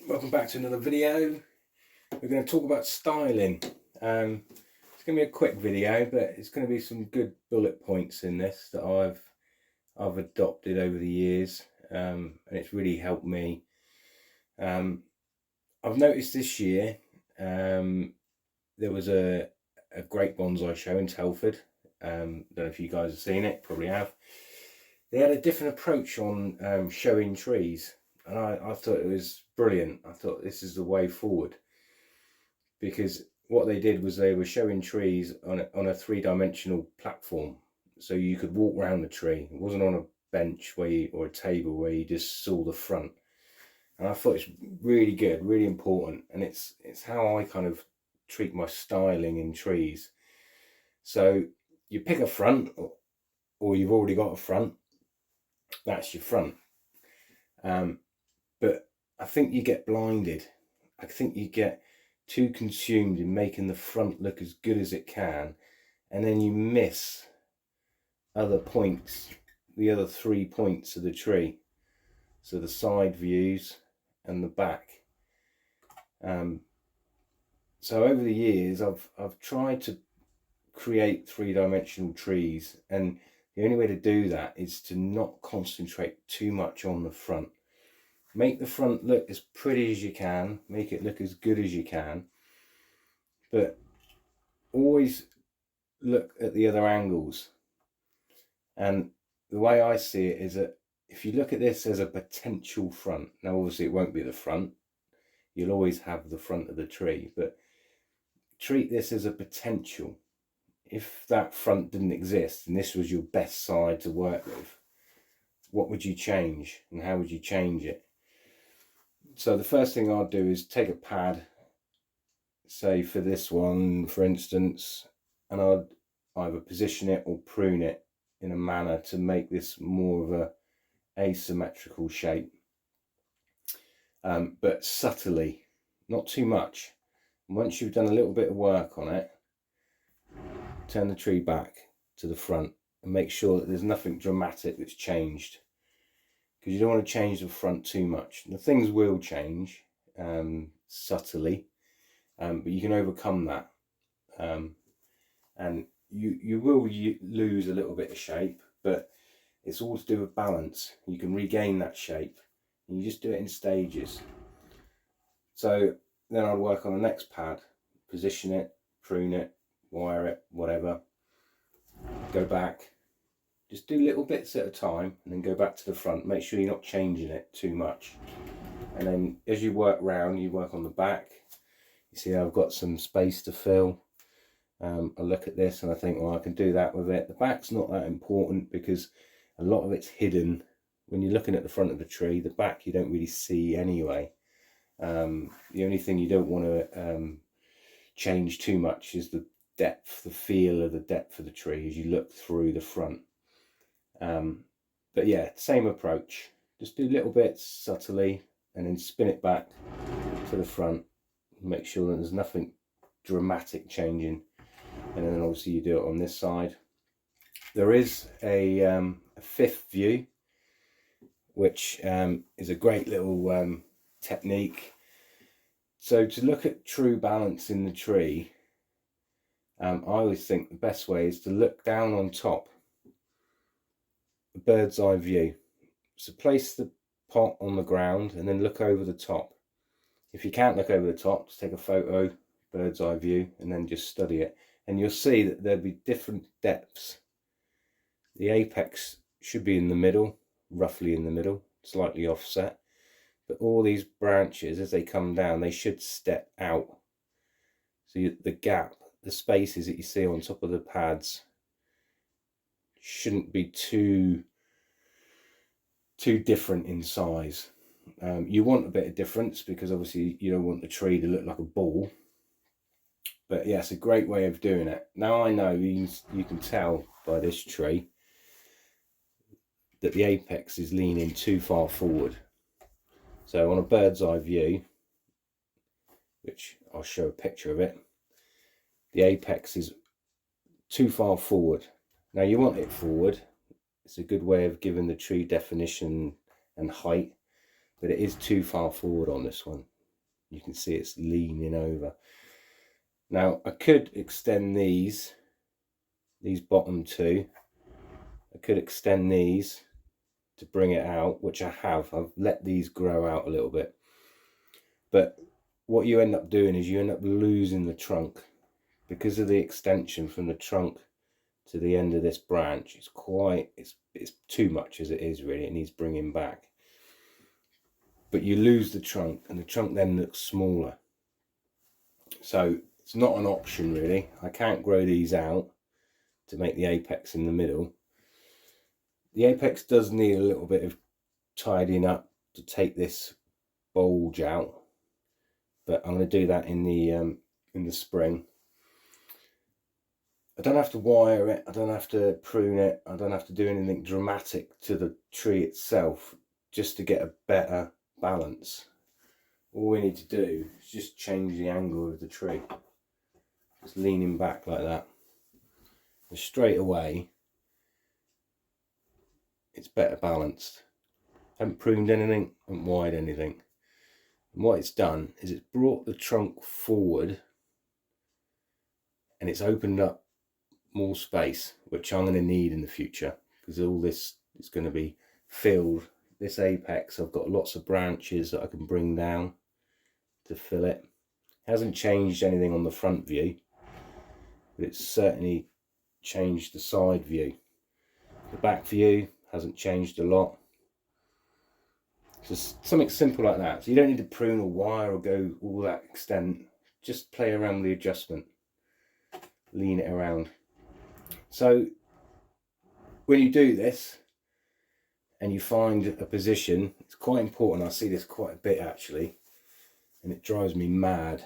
Welcome back to another video. We're going to talk about styling. It's going to be a quick video, but it's going to be some good bullet points in this that I've adopted over the years, and it's really helped me. I've noticed this year there was a great bonsai show in Telford. Don't know if you guys have seen it, probably have. They had a different approach on showing trees. And I thought it was brilliant. I thought this is the way forward, because what they did was they were showing trees on a three-dimensional platform, so you could walk around the tree. It wasn't on a bench or a table where you just saw the front. And I thought it's really good, really important, and it's how I kind of treat my styling in trees. So you pick a front, or you've already got a front. That's your front. But I think you get blinded. I think you get too consumed in making the front look as good as it can, and then you miss other points, the other 3 points of the tree. So the side views and the back. So over the years, I've tried to create three-dimensional trees, and the only way to do that is to not concentrate too much on the front. Make the front look as pretty as you can, make it look as good as you can, but always look at the other angles. And the way I see it is that if you look at this as a potential front, now obviously it won't be the front, you'll always have the front of the tree, but treat this as a potential. If that front didn't exist and this was your best side to work with, what would you change and how would you change it? So the first thing I'll do is take a pad, say for this one, for instance, and I'd either position it or prune it in a manner to make this more of a asymmetrical shape, but subtly, not too much. And once you've done a little bit of work on it, turn the tree back to the front and make sure that there's nothing dramatic that's changed, because you don't want to change the front too much. The things will change subtly, but you can overcome that, and you will lose a little bit of shape, but it's all to do with balance. You can regain that shape, and you just do it in stages. So then I'll work on the next pad, position it, prune it, wire it, whatever, go back, just do little bits at a time, and then go back to the front. Make sure you're not changing it too much. And then as you work round, you work on the back. You see I've got some space to fill. I look at this and I think, well, I can do that with it. The back's not that important because a lot of it's hidden. When you're looking at the front of the tree, the back you don't really see anyway. The only thing you don't want to change too much is the depth, the feel of the depth of the tree as you look through the front. But yeah, same approach. Just do little bits subtly and then spin it back to the front. Make sure that there's nothing dramatic changing. And then obviously you do it on this side. There is a fifth view, which is a great little technique. So to look at true balance in the tree, I always think the best way is to look down on top, a bird's eye view. So place the pot on the ground and then look over the top. If you can't look over the top, just take a photo, bird's eye view, and then just study it. And you'll see that there'll be different depths. The apex should be in the middle, roughly in the middle, slightly offset. But all these branches, as they come down, they should step out. So the gap, the spaces that you see on top of the pads shouldn't be too different in size. You want a bit of difference because obviously you don't want the tree to look like a ball. But yeah, it's a great way of doing it. Now I know you can tell by this tree that the apex is leaning too far forward. So on a bird's eye view, which I'll show a picture of it, the apex is too far forward. Now you want it forward. It's a good way of giving the tree definition and height, but it is too far forward on this one. You can see it's leaning over. Now I could extend these bottom two. I could extend these to bring it out, which I have. I've let these grow out a little bit. But what you end up doing is you end up losing the trunk because of the extension from the trunk to the end of this branch. It's too much as it is, really. It needs bringing back. But you lose the trunk, and the trunk then looks smaller. So it's not an option, really. I can't grow these out to make the apex in the middle. The apex does need a little bit of tidying up to take this bulge out, but I'm going to do that in the spring. I don't have to wire it, I don't have to prune it, I don't have to do anything dramatic to the tree itself just to get a better balance. All we need to do is just change the angle of the tree, just leaning back like that, and straight away it's better balanced. Haven't pruned anything, haven't wired anything, and what it's done is it's brought the trunk forward and it's opened up more space, which I'm going to need in the future, because all this is going to be filled. This apex, I've got lots of branches that I can bring down to fill it. It hasn't changed anything on the front view, but it's certainly changed the side view. The back view hasn't changed a lot. Just something simple like that. So you don't need to prune or wire or go all that extent. Just play around with the adjustment, lean it around. So when you do this and you find a position, it's quite important. I see this quite a bit actually, and it drives me mad.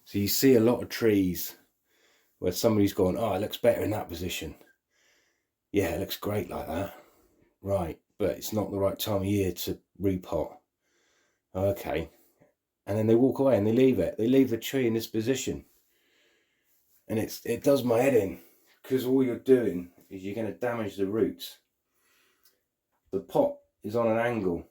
So you see a lot of trees where somebody's gone, oh, it looks better in that position. Yeah, it looks great like that. Right, but it's not the right time of year to repot. Okay. And then they walk away and they leave it. They leave the tree in this position. And it does my head in, because all you're doing is you're going to damage the roots. The pot is on an angle,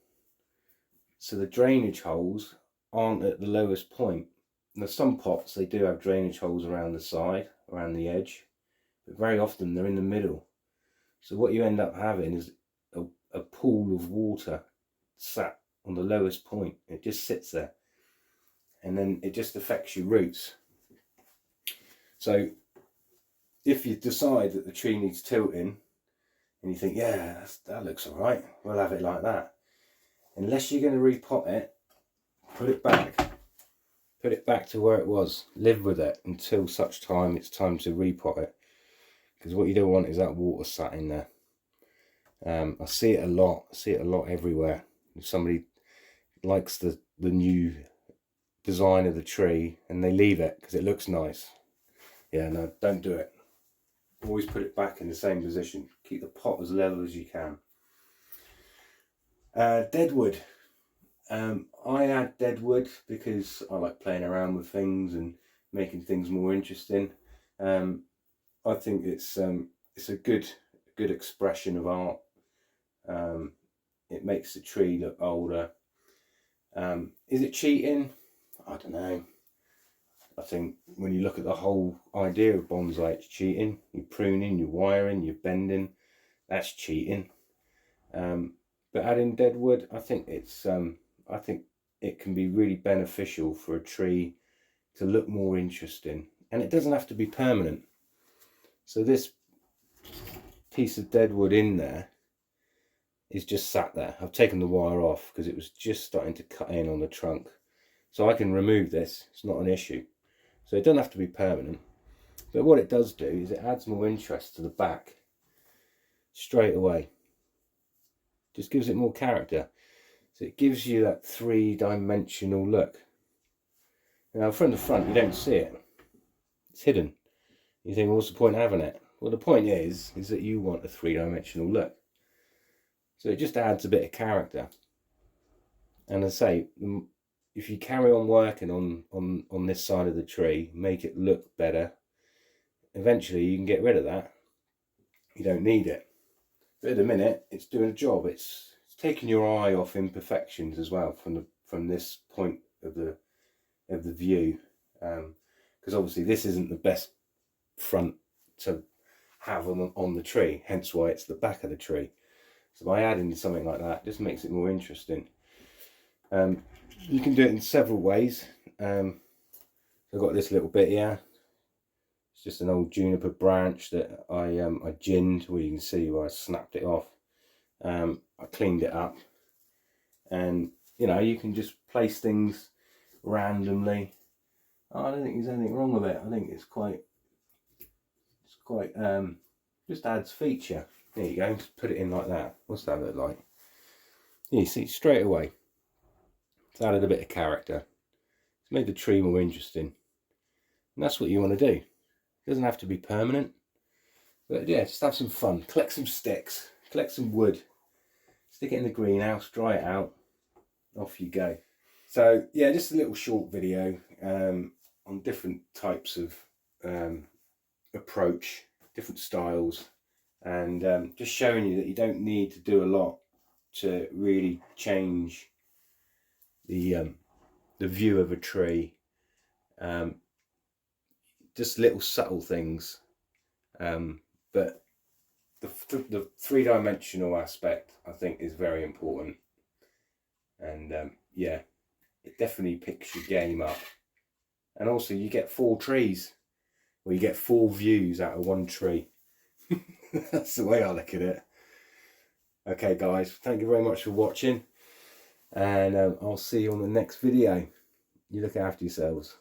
so the drainage holes aren't at the lowest point. Now some pots, they do have drainage holes around the side, around the edge, but very often they're in the middle. So what you end up having is a pool of water sat on the lowest point. It just sits there, and then it just affects your roots. So if you decide that the tree needs tilting and you think, yeah, that looks all right, we'll have it like that, unless you're going to repot it, put it back to where it was. Live with it until such time it's time to repot it, because what you don't want is that water sat in there. I see it a lot everywhere. If somebody likes the new design of the tree and they leave it because it looks nice, yeah, no, don't do it. Always put it back in the same position. Keep the pot as level as you can. Deadwood. I add deadwood because I like playing around with things and making things more interesting. I think it's a good expression of art. It makes the tree look older. Is it cheating? I don't know. I think when you look at the whole idea of bonsai, it's cheating. You're pruning, you're wiring, you're bending. That's cheating. But adding deadwood, I think it can be really beneficial for a tree to look more interesting, and it doesn't have to be permanent. So this piece of deadwood in there is just sat there. I've taken the wire off because it was just starting to cut in on the trunk, so I can remove this. It's not an issue. So it doesn't have to be permanent, but what it does do is it adds more interest to the back straight away. Just gives it more character. So it gives you that three-dimensional look. Now from the front you don't see it. It's hidden. You think, well, what's the point of having it? Well, the point is that you want a three-dimensional look. So it just adds a bit of character. And as I say, if you carry on working on this side of the tree, make it look better, eventually you can get rid of that. You don't need it. But at the minute, it's doing a job. It's taking your eye off imperfections as well from this point of the of the view, because obviously this isn't the best front to have on the tree, hence why it's the back of the tree. So by adding something like that, just makes it more interesting. You can do it in several ways. I've got this little bit here. It's just an old juniper branch that I ginned. Well, you can see where I snapped it off. I cleaned it up, and you know, you can just place things randomly. Oh, I don't think there's anything wrong with it. I think it's quite just adds feature. There you go, just put it in like that. What's that look like? You see straight away, it's added a bit of character. It's made the tree more interesting, and that's what you want to do. It doesn't have to be permanent, but yeah, just have some fun. Collect some sticks, collect some wood, stick it in the greenhouse, dry it out, off you go. So yeah, just a little short video on different types of approach, different styles, and just showing you that you don't need to do a lot to really change the view of a tree. Just little subtle things, but the three-dimensional aspect I think is very important, and yeah, it definitely picks your game up. And also you get 4 trees, or you get 4 views out of 1 tree. That's the way I look at it. Okay guys, thank you very much for watching, and I'll see you on the next video. You look after yourselves.